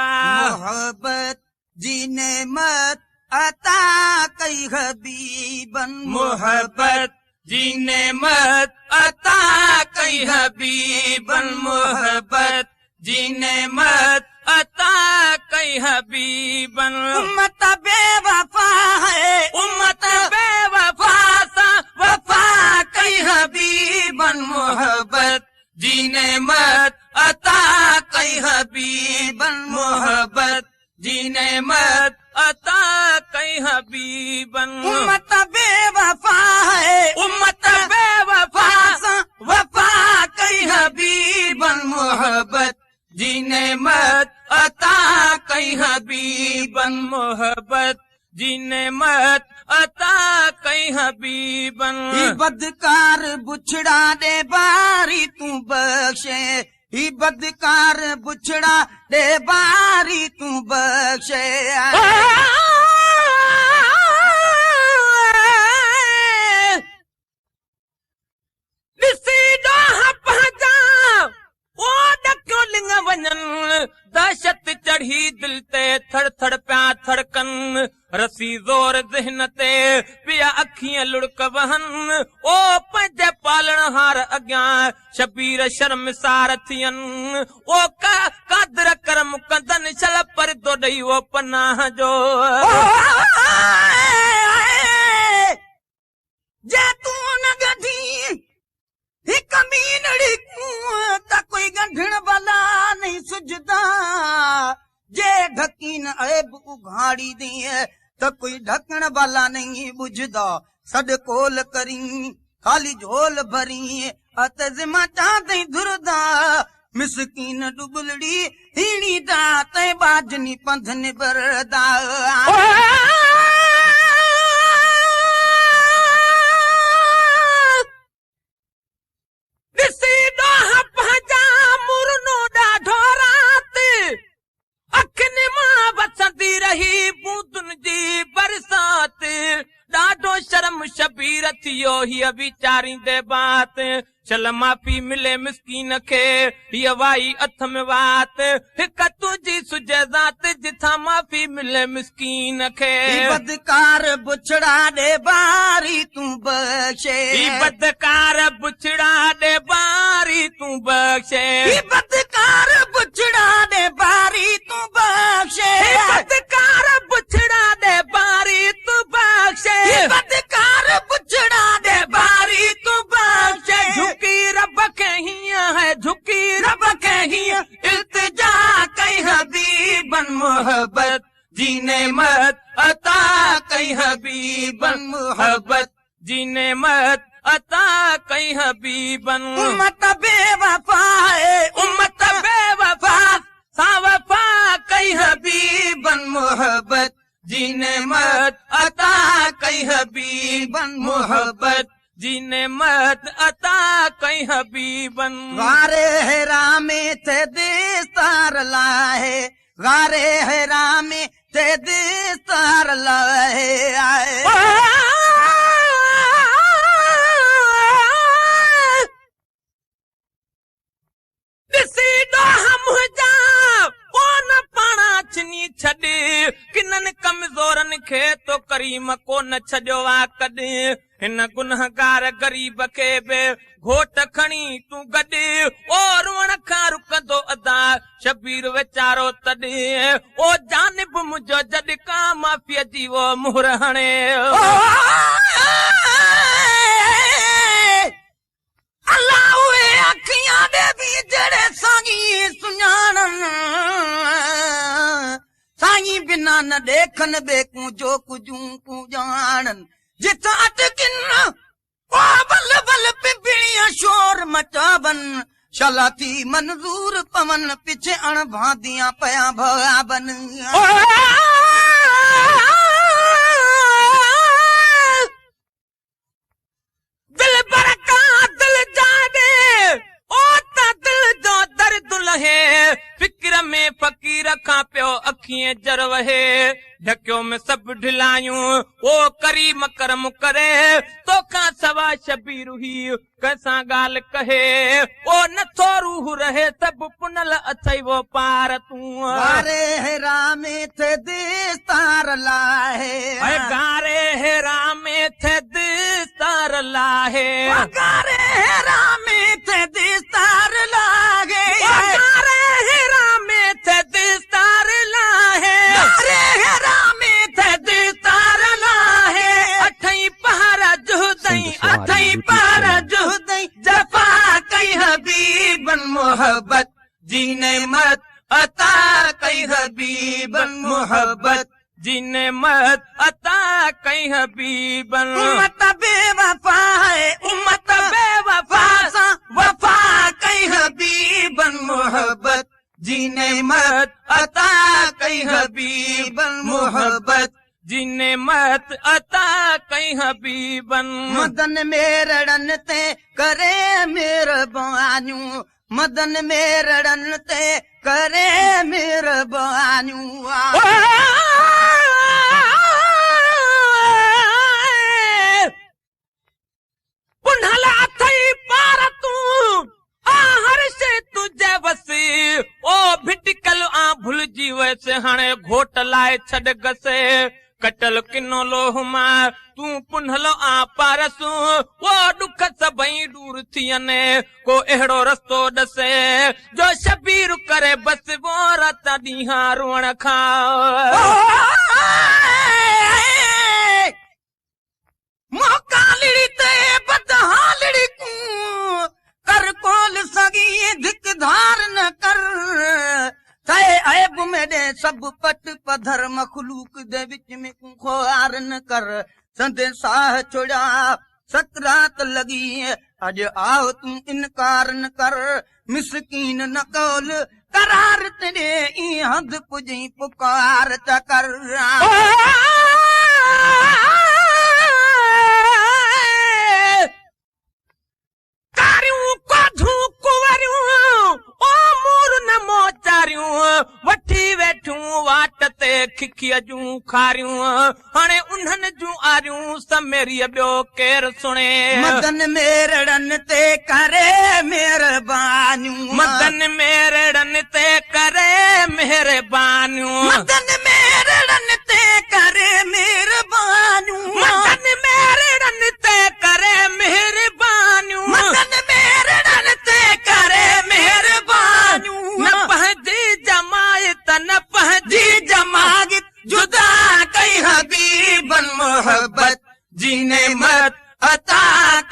मोहब्बत जी नेमत अता कई हबीबन मोहब्बत जी नेमत अता कई हबीबन मोहब्बत जी नेमत अता कई हबीबन उम्मत बेवफा है उम्मत बेवफा सा वफा कई हबीबन मोहब्बत जी नेमत अता कई हबीबन मोहब्बत जी नेमत अता कई हबीबन उम्मत बेवफा है उम्मत बेवफा सा वफा कई हबीबन मोहब्बत जी नेमत अता कई हबीबन मोहब्बत जी नेमत अता कई हबीबन ही बदकार बुछड़ा दे बारी तू बख्शे ही बदकार बुछड़ा दे बारी तू बख्शे ॾिसी ॾोह पंहिंजा ओ ॾकियो लिंग वञनि दहशत चढ़ी दिल ते थड़ थड़ पिया थड़कन रसी ज़ोर ज़हन ते पिया अखियां लुड़क वहनि ओ पंहिंजे पालण हार अॻियां शबीर शर्मसार थियनि ओ कादर करम कंदनि छल परदो ॾेई ओ पनाह जो जैतून गधी हिक मीनड़ी त कोई गंढण वाला नहीं सुझदा जे ढकीन ऐब उघाड़ी दी त कोई ढकण वाला नहीं बुझदा सड कोल करी खाली झोल भरी अतज़मा चाहते धुरदा मिसकीन डुबलड़ी हीणी दा ते बाजनी पंध निबरदा ॾिसी ॾोह पंहिंजा मुरनो ॾाढो राति अखियुनि मां वसंदी रही बूंदुनि जी बरसात ॾाढो शर्म शबीर थियो हीअ वीचारींदे बात चल माफ़ी मिले मिसकीन खे हीअ वाई अथ में वात हिक तुंहिंजी सुजे ज़ात जिथां माफ़ी मिले मिसकीन खे बदकार बुछड़ा दे बारी तू बख्शे बदकार बुछड़ा दे बारी तू बख्शे बदकार बुछड़ा दे बारी तू बख्शे बदकार बुछड़ा दे बारी तू बख्शे बदकार बुछड़ा दे बारी तू बख्शे झुकी रब के हियां है झुकी रब के हियां इल्तिजा कई हबीबन मोहब्बत जी नेमत अता कई हबीबन मोहब्बत जी नेमत अता कई हबीबन उम्मत बेवफा है उम्मत बेवफा सा वफा कई हबीबन मोहब्बत जी नेमत अता कई हबीबन मोहब्बत जी नेमत अता कई हबीबन गारे हेरा में ते दिस्तार लाहे गारे हेरा में ते दिस्तार लाहे आए ॾिसी ॾोह मुंहिंजा ओ न पाणा छिनी छॾ किननि कमज़ोरनि खे तो करीम कोन छॾियो आ कॾहिं हिन गुनहगार गरीब खे बि घोट खणी तूं गॾु ओ रुअण खां रुकंदो अदा शबीर वीचारो तॾहिं ओ जानिब मुंहिंजो जॾहिं का माफ़ीअ जी वो मुहर हणे अल्लाह उहे अखियां दे भी जड़े साईं सुञाणन साईं बिना न देखन बेकूं जो कुझूं कू ॼाणन जिथ अटकिन ओ बल बल पिबिड़ियां शोर मचावन शलाती मंजूर पवन पिछे अण भांदियां पया भयावन दिल बरका दिल जाने ओ ता दिल जो दर्द लहे फिक्र में फकीर खां पियो अखियां जर वहे ढकियो में सब ढिलायूं ओ करीम करम करे तो का सवा शबीर हुई कैसा गाल कहे ओ नथो रूह रहे सब पुनल अथई वो पार तूं गारे हेरा में थे दिस्तार लाहे गारे हेरा में थे दिस्तार लाहे गारे हेरा में थे दिस्तार लागे गारे हेरा में थे दिस्तार लाहे गारे हेरा में थे दिस्तार लाहे अठई पहाड़ा जुहदई अथई पार जुहदई जफा कई हबीबन मोहब्बत जीने मत अता कई हबीबन मोहब्बत जीने मत अता कई हबीबन उम्मत बेवफा है उम्मत बेवफा सा वफा कई हबीबन मोहब्बत जीने मत अता कई हबीबन मोहब्बत जीने मत अता कई हबीबन मदन मेरड़न ते करे मेहरबानियूं मदन मेरड़न ते करे मेहरबानियूं पुनला अथई पार तूं हर शे तुझे वसी ओ भिटिकल आ भुलजी वैसे हाणे घोट लाए छॾ गसे कटल किनो लोहमा तूं पुनलो आ पारसू वो दुख सभई दूर थियने को अहिड़ो रस्तो ॾसे जो शबीर करे बस वो रात ॾींहं रोअण खां मौका लिड़ी ते बदहा लिड़ी कूं कर कोल सगी धिक धार न कर तय ऐब मेरे सब पट पधर मखलूक दे विच में खुआर न कर संदे साह छोड़ा सकरात लगी अज आओ तुम इनकार न कर मिसकीन न कौल करार तेरे ई हद पुजी पुकार त कर कारियूं कोधूं कुंवरियूं ओ मूर न मोचारियूं वठी वेठूं वाट ते खिखीअ जूं खारियूं हाणे उन्हनि जूं आरियूं समेरीअ ॿियो केरु सुणे मदन मेरड़न ते करे मेहरबानियूं मदन मेरड़न ते करे मेहरबानियूं मदन मेरड़न ते करे मेहरबानियूं मदन मेरड़न ते करे मेहरबानियूं मदन मेरड़न ते करे मेहरबानियूं न पंहिंजी जमायत न पंहिंजी जमागित जुदा कई हबीबन मोहब्बत जीने मत अता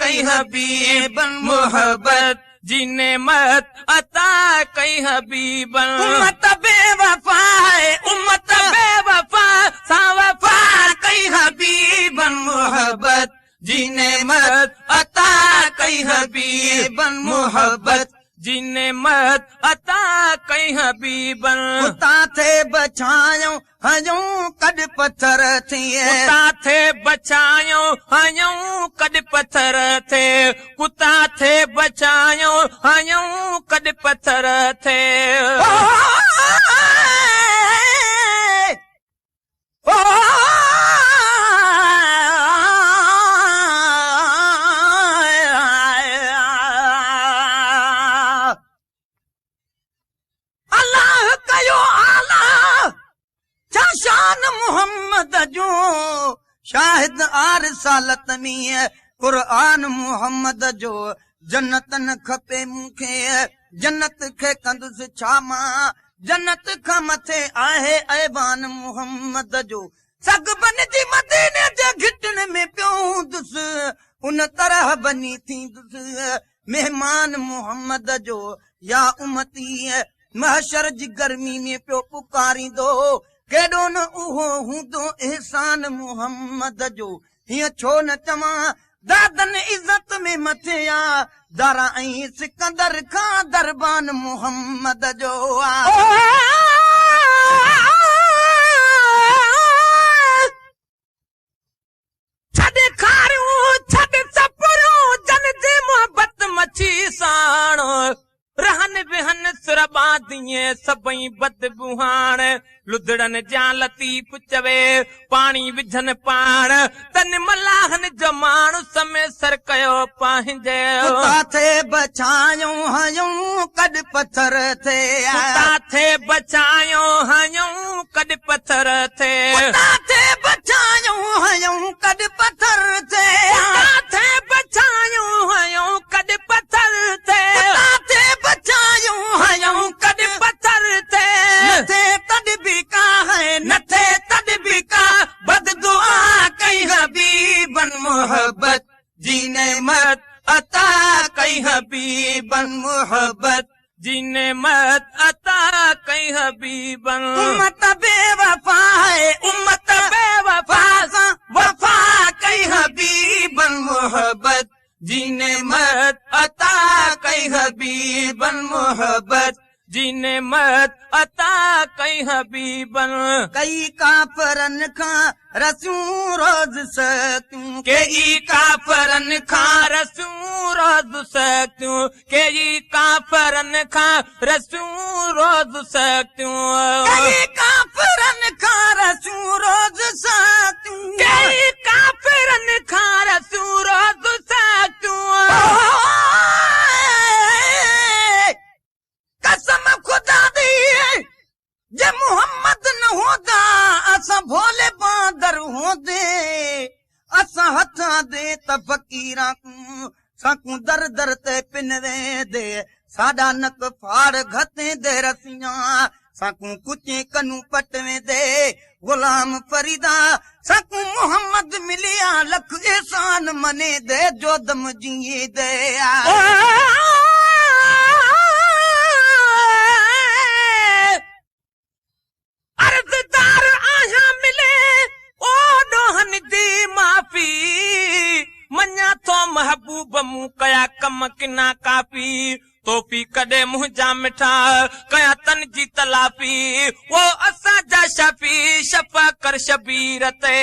कई हबीबन मोहब्बत जीने मत अता कई हबीबन उम्मत बेवफा है उम्मत बेवफा सा वफा कई हबीबन मोहब्बत जीने मत अता कई हबीबन मोहब्बत जीने मत अता कई हबीबन कुता थे बचायो हजूं कड पत्थर थिए कुता थे बचायो हयूं कड पत्थर थे कुता थे बचायो हयूं कड पत्थर थे अल्लाह कयो आला शान मोहम्मद जो शाहिद आर सालत में कुरान मोहम्मद जो जन्नत न खपे मूंखे जन्नत खे कंदुसि छा मां जन्नत खां मथे आहे ऐबान मोहम्मद जो सगबन जी मदीने जे घिटन में पियोंदुसि उन तरह बनी थींदुसि मेहमान मोहम्मद जो या उमती महशर जी गर्मी में पियो पुकारींदो केॾो न उहो हूंदो एहसान मोहम्मद जो हीअं छो न चवां दादन इज़त में मथे आ दारा ऐं सिकंदर खां दरबान मोहम्मद जो छॾ खारियूं छॾ सपरियूं जन जी मोहबत मछी साण रहन बिहन सुरबादी तीअं सभई बदबू हाणे लुधड़नि जा लतीफ़ चवे पाणी विझनि पाण तन मलाहनि जो माण्हू समय सर कयो पंहिंजे काथे बचायूं हयूं कॾ पत्थर थे काथे बचायूं हयूं कॾ पत्थर थे काथे बचायूं हयूं कॾ पत्थर थे काथे बचायूं हयूं कॾ पत्थर थे काथे बचायूं हयूं कॾ पत्थर थे नथे तॾ बि का है नथे तॾ बि का बददुआ कई हबीबन मोहब्बत जी नेमत अता कई हबीबन मोहब्बत जी नेमत अता कई हबीबन उम्मत बेवफा है उम्मत बेवफा सा वफा कई हबीबन मोहब्बत जी नेमत अता कई हबीबन मोहब्बत जी नेमत अता कई हबीबन कई काफरन खां रसूं रोज सकूं कई काफरन खां रसूं रोज सकूं कई काफरन खां रसूं रोज सकूं कई काफरन खां रसूं रोज सकूं कई काफरन खां रसूं रोज सकूं कसम खुदा दी जे मोहम्मद न होंदा असां भोले बांदर होंदे असां हथां दे त फकीरां साकूं दर दर ते पिन वेंदे साडा नक फाड़ घते दे रसियां साकूं कुचे कनू पट वेंदे गुलाम फरीदा साकूं मोहम्मद मिलिया लख एहसान मने दे जोदम जी दे अर्ज़दार आहियां मिले ओ ॾोहन जी माफ़ी मञा थो महबूब मूं कया कम किना काफ़ी तोहफ़ी कॾहिं मुंहिंजा मिठा कया तन जी तलाफ़ी वो असांजा शफ़ी शफ़ा कर शबीर ते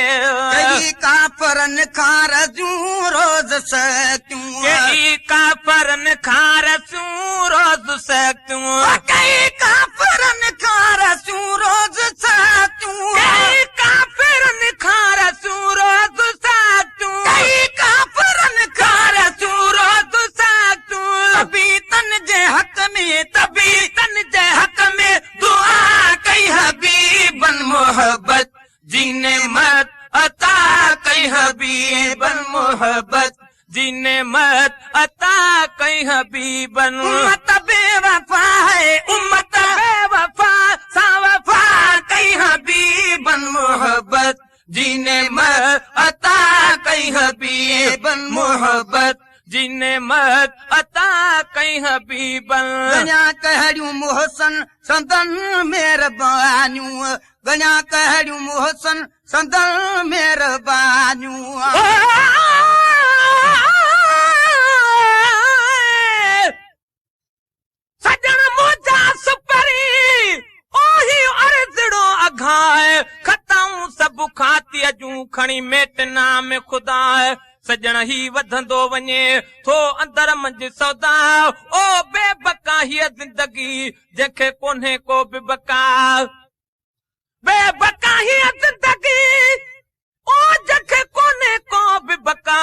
कई काफरन खां रसूं रोज सकूं कई काफरन खां रसूं रोज सकूं कई काफरन खां रसूं रोज सकूं कई काफरन खां रसूं रोज सकूं कई काफरन खां रसूं रोज सकूं तभी तन जे हक में तभी तन जे हक में दुआ कई हबीबन मोहब्बत जी नेमत अता कई हबीबन मोहब्बत जी नेमत अता कई हबीबन उम्मत बेवफा है उम्मत बेवफा सा वफा कई हबीबन मोहब्बत जी नेमत अता कई हबीबन मोहब्बत जी नेमत अता कई हबीबन गणा कहड़ियूं मोहसन संदन मेहरबानियूं गणा कहड़ियूं मोहसन संदन मेहरबानियूं सजण मोजा सुपरी ओही अर्ज़ड़ो अघाए खताऊं सभु खाती अजूं खणी मेट नाम खुदा सजण ही वधंदो वञे थो अंदर मंझि सौदा ओ बेबका हीअ ज़िंदगी जंहिंखे कोन्हे को बि बका बेबका हीअ ज़िंदगी ओ जंहिंखे कोन्हे को बि बका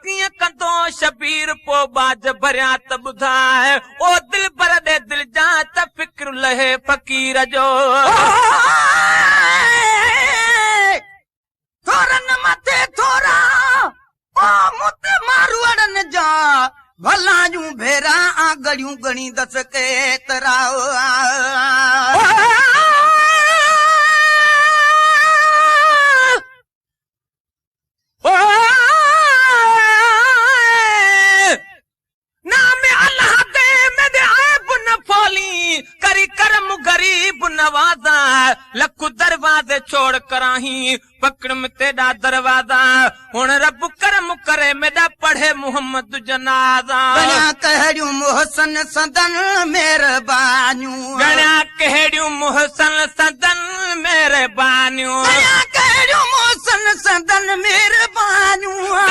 कीअं कंदो शबीर पो बाज भरिया त ॿुधाए ओ दिल भर दे दिल जा त फिक्र लहे फ़कीर जो थोरन मथे थोरा ओ मुत मारवड़न जा भलायूं भेरा आगड़ियूं गणी दस केतरा नाम अल्लाह दे मेरे ऐब न फोली करी करम गरीब नवाजा लख दरवाजे छोड़ कराही पकड़ में तेरा दरवाजा हुन रब करम करे मेरा पढ़े मोहम्मद जनाजा गणा कहड़ियूं मोहसन सदन मेहरबानियूं गणा कहड़ियूं मोहसन सदन मेहरबानियूं गणा कहड़ियूं मोहसन सदन मेहरबानियूं